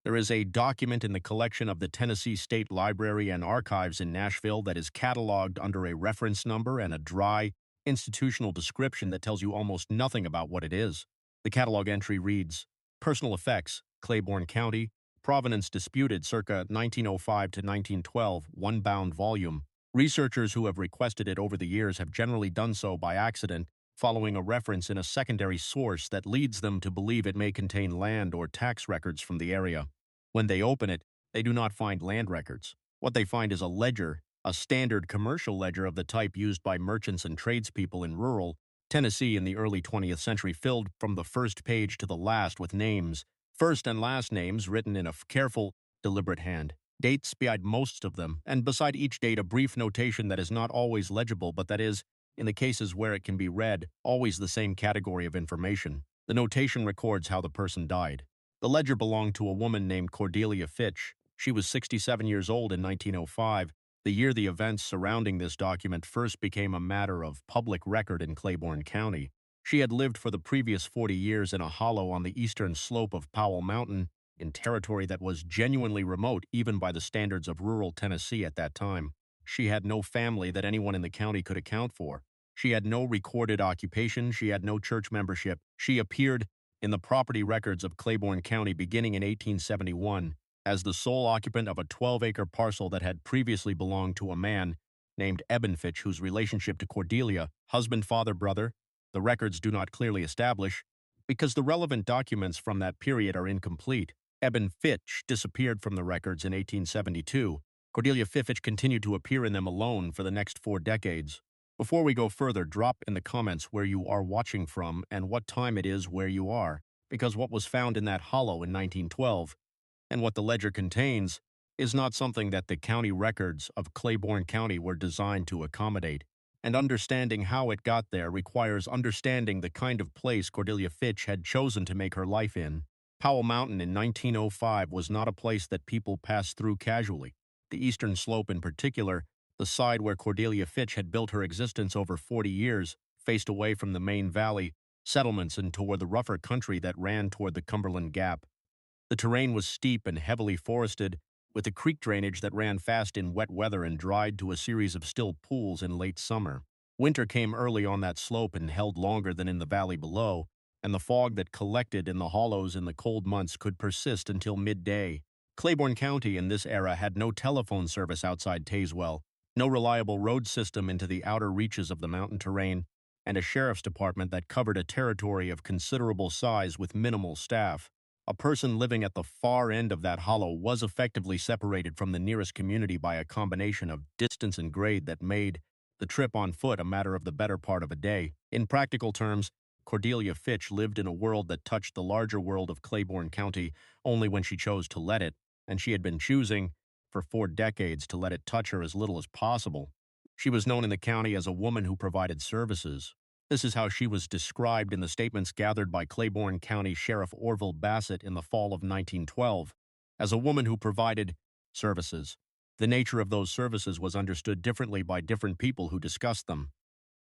There is a document in the collection of the Tennessee State Library and Archives in Nashville that is cataloged under a reference number and a dry, institutional description that tells you almost nothing about what it is. The catalog entry reads, Personal Effects, Claiborne County, Provenance Disputed circa 1905 to 1912, one-bound volume. Researchers who have requested it over the years have generally done so by accident, following a reference in a secondary source that leads them to believe it may contain land or tax records from the area. When they open it, they do not find land records. What they find is a ledger, a standard commercial ledger of the type used by merchants and tradespeople in rural Tennessee in the early 20th century, filled from the first page to the last with names, first and last names written in a careful, deliberate hand. Dates behind most of them, and beside each date a brief notation that is not always legible but that is, in the cases where it can be read, always the same category of information. The notation records how the person died. The ledger belonged to a woman named Cordelia Fitch. She was 67 years old in 1905, the year the events surrounding this document first became a matter of public record in Claiborne County. She had lived for the previous 40 years in a hollow on the eastern slope of Powell Mountain, in territory that was genuinely remote even by the standards of rural Tennessee at that time. She had no family that anyone in the county could account for. She had no recorded occupation. She had no church membership. She appeared in the property records of Claiborne County beginning in 1871 as the sole occupant of a 12-acre parcel that had previously belonged to a man named Eben Fitch, whose relationship to Cordelia, husband, father, brother, the records do not clearly establish, because the relevant documents from that period are incomplete. Eben Fitch disappeared from the records in 1872. Cordelia Fitch continued to appear in them alone for the next 4 decades. Before we go further, drop in the comments where you are watching from and what time it is where you are, because what was found in that hollow in 1912 and what the ledger contains is not something that the county records of Claiborne County were designed to accommodate. And understanding how it got there requires understanding the kind of place Cordelia Fitch had chosen to make her life in. Powell Mountain in 1905 was not a place that people passed through casually. The eastern slope in particular, the side where Cordelia Fitch had built her existence over 40 years, faced away from the main valley, settlements, and toward the rougher country that ran toward the Cumberland Gap. The terrain was steep and heavily forested, with a creek drainage that ran fast in wet weather and dried to a series of still pools in late summer. Winter came early on that slope and held longer than in the valley below, and the fog that collected in the hollows in the cold months could persist until midday. Claiborne County in this era had no telephone service outside Tazewell, no reliable road system into the outer reaches of the mountain terrain, and a sheriff's department that covered a territory of considerable size with minimal staff. A person living at the far end of that hollow was effectively separated from the nearest community by a combination of distance and grade that made the trip on foot a matter of the better part of a day. In practical terms, Cordelia Fitch lived in a world that touched the larger world of Claiborne County only when she chose to let it, and she had been choosing for 4 decades to let it touch her as little as possible. She was known in the county as a woman who provided services. This is how she was described in the statements gathered by Claiborne County Sheriff Orville Bassett in the fall of 1912, as a woman who provided services. The nature of those services was understood differently by different people who discussed them.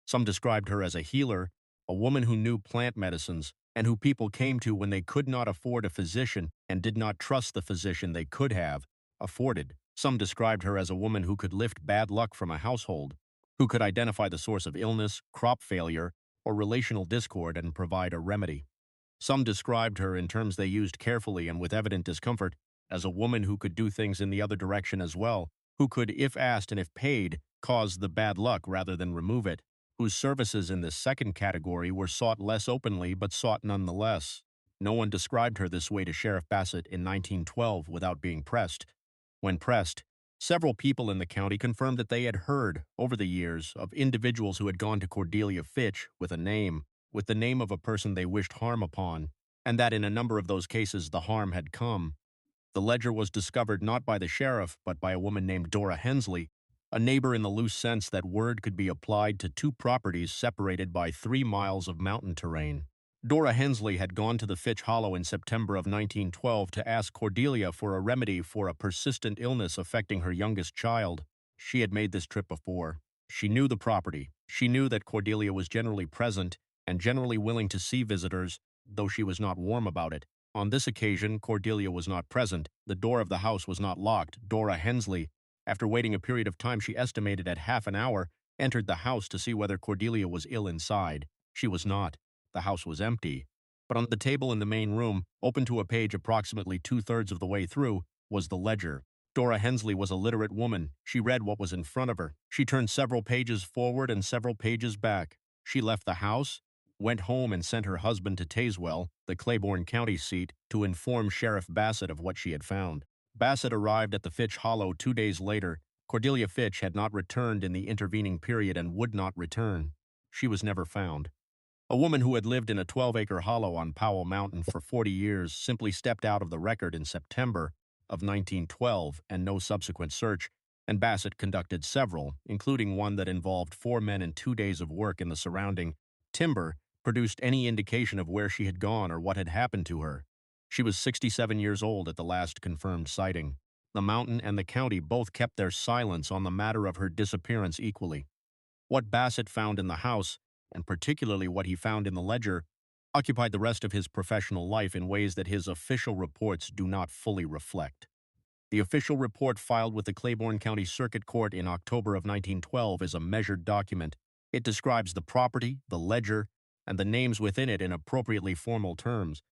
Some described her as a healer, a woman who knew plant medicines, and who people came to when they could not afford a physician and did not trust the physician they could have afforded. Some described her as a woman who could lift bad luck from a household, who could identify the source of illness, crop failure, or relational discord and provide a remedy. Some described her in terms they used carefully and with evident discomfort as a woman who could do things in the other direction as well, who could, if asked and if paid, cause the bad luck rather than remove it, whose services in this second category were sought less openly but sought nonetheless. No one described her this way to Sheriff Bassett in 1912 without being pressed. When pressed, several people in the county confirmed that they had heard, over the years, of individuals who had gone to Cordelia Fitch with the name of a person they wished harm upon, and that in a number of those cases the harm had come. The ledger was discovered not by the sheriff, but by a woman named Dora Hensley, a neighbor in the loose sense that word could be applied to 2 properties separated by 3 miles of mountain terrain. Dora Hensley had gone to the Fitch Hollow in September of 1912 to ask Cordelia for a remedy for a persistent illness affecting her youngest child. She had made this trip before. She knew the property. She knew that Cordelia was generally present and generally willing to see visitors, though she was not warm about it. On this occasion, Cordelia was not present. The door of the house was not locked. Dora Hensley, after waiting a period of time she estimated at half an hour, entered the house to see whether Cordelia was ill inside. She was not. The house was empty. But on the table in the main room, open to a page approximately two-thirds of the way through, was the ledger. Dora Hensley was a literate woman. She read what was in front of her. She turned several pages forward and several pages back. She left the house, went home and sent her husband to Tazewell, the Claiborne County seat, to inform Sheriff Bassett of what she had found. Bassett arrived at the Fitch Hollow 2 days later. Cordelia Fitch had not returned in the intervening period and would not return. She was never found. A woman who had lived in a 12-acre hollow on Powell Mountain for 40 years simply stepped out of the record in September of 1912 and no subsequent search, and Bassett conducted several, including one that involved 4 men and 2 days of work in the surrounding timber, produced any indication of where she had gone or what had happened to her. She was 67 years old at the last confirmed sighting. The mountain and the county both kept their silence on the matter of her disappearance equally. What Bassett found in the house, and particularly what he found in the ledger, occupied the rest of his professional life in ways that his official reports do not fully reflect. The official report filed with the Claiborne County Circuit Court in October of 1912 is a measured document. It describes the property, the ledger, and the names within it in appropriately formal terms.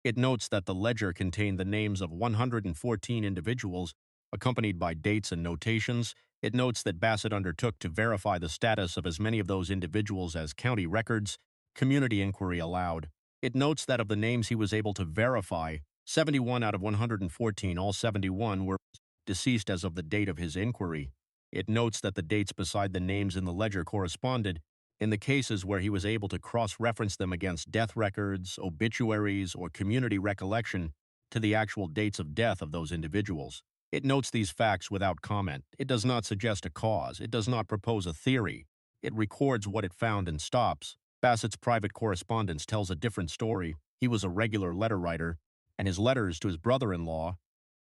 It notes that the ledger contained the names of 114 individuals, accompanied by dates and notations. It notes that Bassett undertook to verify the status of as many of those individuals as county records, community inquiry allowed. It notes that of the names he was able to verify, 71 out of 114, all 71, were deceased as of the date of his inquiry. It notes that the dates beside the names in the ledger corresponded, in the cases where he was able to cross-reference them against death records, obituaries, or community recollection, to the actual dates of death of those individuals. It notes these facts without comment. It does not suggest a cause. It does not propose a theory. It records what it found and stops. Bassett's private correspondence tells a different story. He was a regular letter writer, and his letters to his brother-in-law,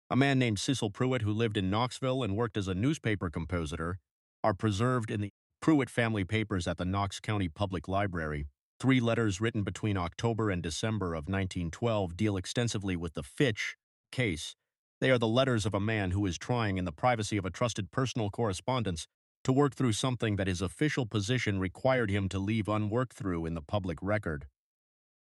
a man named Cecil Pruitt who lived in Knoxville and worked as a newspaper compositor, are preserved in the Pruitt family papers at the Knox County Public Library. 3 letters written between October and December of 1912 deal extensively with the Fitch case. They are the letters of a man who is trying, in the privacy of a trusted personal correspondence, to work through something that his official position required him to leave unworked through in the public record.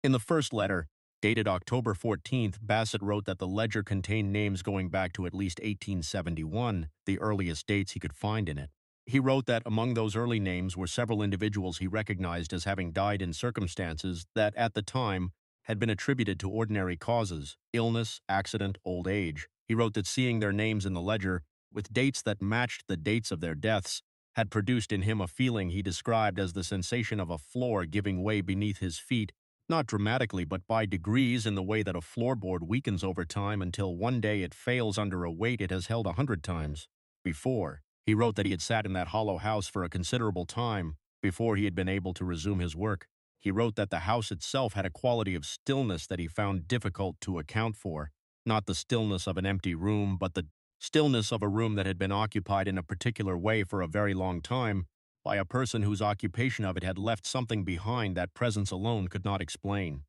In the first letter, dated October 14th, Bassett wrote that the ledger contained names going back to at least 1871, the earliest dates he could find in it. He wrote that among those early names were several individuals he recognized as having died in circumstances that, at the time, had been attributed to ordinary causes: illness, accident, old age. He wrote that seeing their names in the ledger, with dates that matched the dates of their deaths, had produced in him a feeling he described as the sensation of a floor giving way beneath his feet, not dramatically but by degrees, in the way that a floorboard weakens over time until one day it fails under a weight it has held 100 times before. He wrote that he had sat in that hollow house for a considerable time before he had been able to resume his work. He wrote that the house itself had a quality of stillness that he found difficult to account for, not the stillness of an empty room, but the stillness of a room that had been occupied in a particular way for a very long time by a person whose occupation of it had left something behind that presence alone could not explain.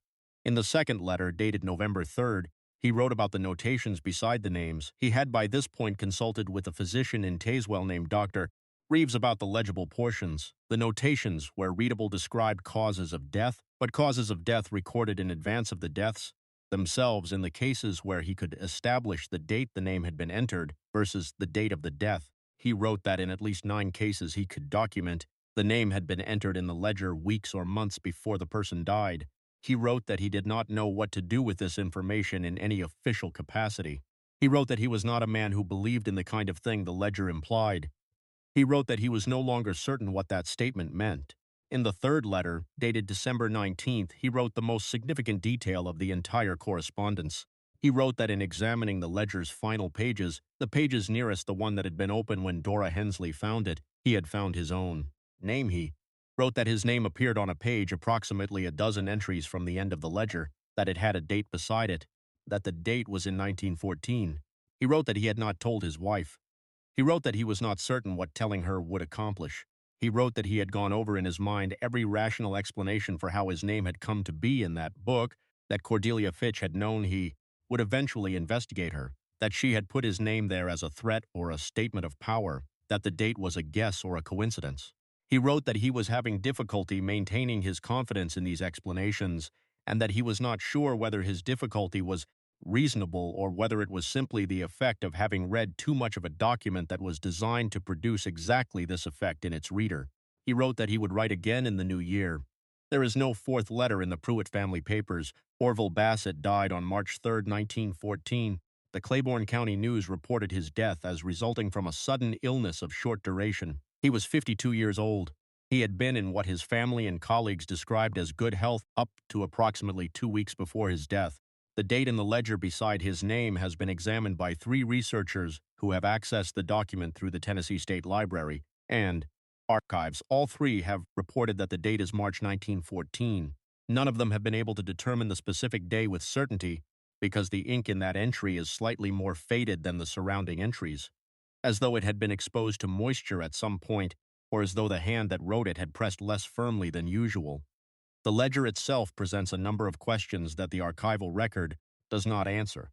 In the second letter, dated November 3rd, he wrote about the notations beside the names. He had by this point consulted with a physician in Tazewell named Dr. Reeves about the legible portions. The notations, where readable, described causes of death, but causes of death recorded in advance of the deaths themselves in the cases where he could establish the date the name had been entered versus the date of the death. He wrote that in at least 9 cases he could document, the name had been entered in the ledger weeks or months before the person died. He wrote that he did not know what to do with this information in any official capacity. He wrote that he was not a man who believed in the kind of thing the ledger implied. He wrote that he was no longer certain what that statement meant. In the third letter, dated December 19th, he wrote the most significant detail of the entire correspondence. He wrote that in examining the ledger's final pages, the pages nearest the one that had been open when Dora Hensley found it, he had found his own name. He wrote that his name appeared on a page approximately a dozen entries from the end of the ledger, that it had a date beside it, that the date was in 1914. He wrote that he had not told his wife. He wrote that he was not certain what telling her would accomplish. He wrote that he had gone over in his mind every rational explanation for how his name had come to be in that book, that Cordelia Fitch had known he would eventually investigate her, that she had put his name there as a threat or a statement of power, that the date was a guess or a coincidence. He wrote that he was having difficulty maintaining his confidence in these explanations and that he was not sure whether his difficulty was reasonable or whether it was simply the effect of having read too much of a document that was designed to produce exactly this effect in its reader. He wrote that he would write again in the new year. There is no fourth letter in the Pruitt family papers. Orville Bassett died on March 3, 1914. The Claiborne County News reported his death as resulting from a sudden illness of short duration. He was 52 years old. He had been in what his family and colleagues described as good health up to approximately 2 weeks before his death. The date in the ledger beside his name has been examined by 3 researchers who have accessed the document through the Tennessee State Library and archives. All 3 have reported that the date is March 1914. None of them have been able to determine the specific day with certainty because the ink in that entry is slightly more faded than the surrounding entries, as though it had been exposed to moisture at some point or as though the hand that wrote it had pressed less firmly than usual. The ledger itself presents a number of questions that the archival record does not answer.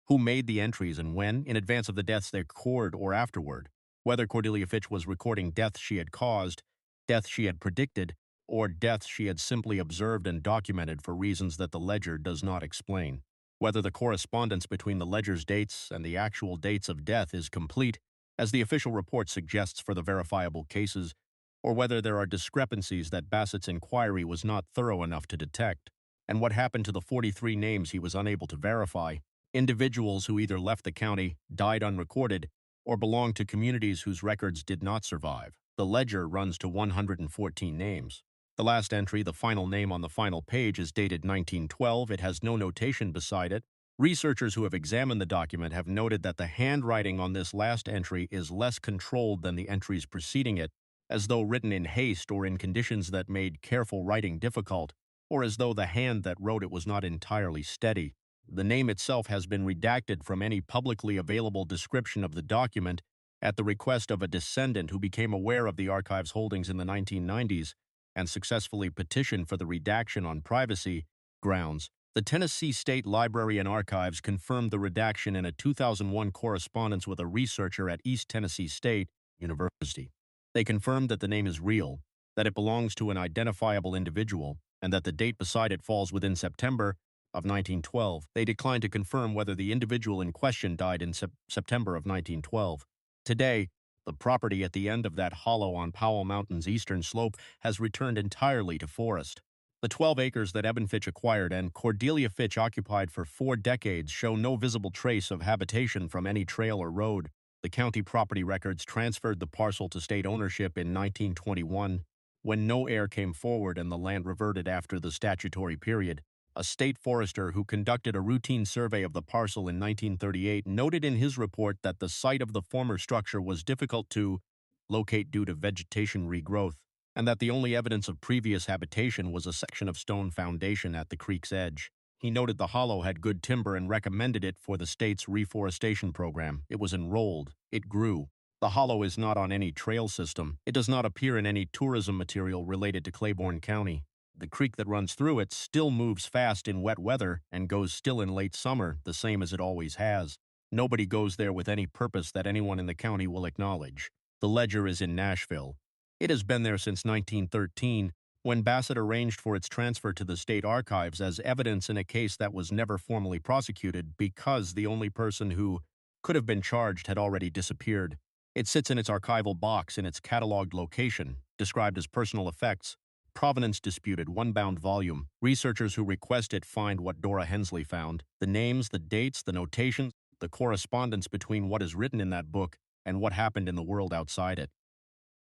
Who made the entries and when, in advance of the deaths they occurred or afterward? Whether Cordelia Fitch was recording deaths she had caused, deaths she had predicted, or deaths she had simply observed and documented for reasons that the ledger does not explain. Whether the correspondence between the ledger's dates and the actual dates of death is complete, as the official report suggests for the verifiable cases, or whether there are discrepancies that Bassett's inquiry was not thorough enough to detect, and what happened to the 43 names he was unable to verify, individuals who either left the county, died unrecorded, or belonged to communities whose records did not survive. The ledger runs to 114 names. The last entry, the final name on the final page, is dated 1912. It has no notation beside it. Researchers who have examined the document have noted that the handwriting on this last entry is less controlled than the entries preceding it, as though written in haste or in conditions that made careful writing difficult, or as though the hand that wrote it was not entirely steady. The name itself has been redacted from any publicly available description of the document at the request of a descendant who became aware of the archive's holdings in the 1990s and successfully petitioned for the redaction on privacy grounds. The Tennessee State Library and Archives confirmed the redaction in a 2001 correspondence with a researcher at East Tennessee State University. They confirmed that the name is real, that it belongs to an identifiable individual, and that the date beside it falls within September of 1912. They declined to confirm whether the individual in question died in September of 1912. Today, the property at the end of that hollow on Powell Mountain's eastern slope has returned entirely to forest. The 12 acres that Eben Fitch acquired and Cordelia Fitch occupied for 4 decades show no visible trace of habitation from any trail or road. The county property records transferred the parcel to state ownership in 1921, when no heir came forward and the land reverted after the statutory period. A state forester who conducted a routine survey of the parcel in 1938 noted in his report that the site of the former structure was difficult to locate due to vegetation regrowth, and that the only evidence of previous habitation was a section of stone foundation at the creek's edge. He noted the hollow had good timber and recommended it for the state's reforestation program. It was enrolled. It grew. The hollow is not on any trail system. It does not appear in any tourism material related to Claiborne County. The creek that runs through it still moves fast in wet weather and goes still in late summer, the same as it always has. Nobody goes there with any purpose that anyone in the county will acknowledge. The ledger is in Nashville. It has been there since 1913, when Bassett arranged for its transfer to the state archives as evidence in a case that was never formally prosecuted because the only person who could have been charged had already disappeared. It sits in its archival box in its cataloged location, described as personal effects, provenance disputed, one-bound volume. Researchers who request it find what Dora Hensley found: the names, the dates, the notations, the correspondence between what is written in that book and what happened in the world outside it.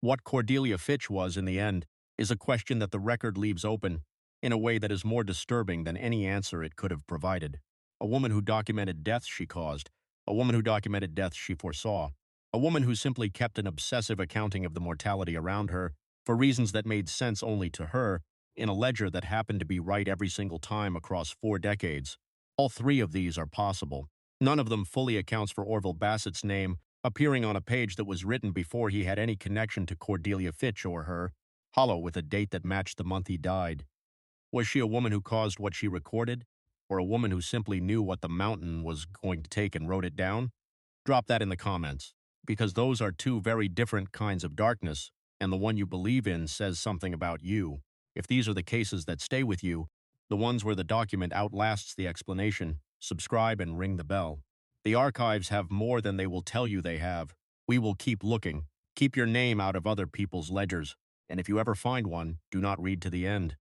What Cordelia Fitch was in the end is a question that the record leaves open in a way that is more disturbing than any answer it could have provided. A woman who documented deaths she caused, a woman who documented deaths she foresaw, a woman who simply kept an obsessive accounting of the mortality around her for reasons that made sense only to her, in a ledger that happened to be right every single time across 4 decades. All 3 of these are possible. None of them fully accounts for Orville Bassett's name appearing on a page that was written before he had any connection to Cordelia Fitch or her, hollow with a date that matched the month he died. Was she a woman who caused what she recorded, or a woman who simply knew what the mountain was going to take and wrote it down? Drop that in the comments, because those are two very different kinds of darkness, and the one you believe in says something about you. If these are the cases that stay with you, the ones where the document outlasts the explanation, subscribe and ring the bell. The archives have more than they will tell you they have. We will keep looking. Keep your name out of other people's ledgers, and if you ever find one, do not read to the end.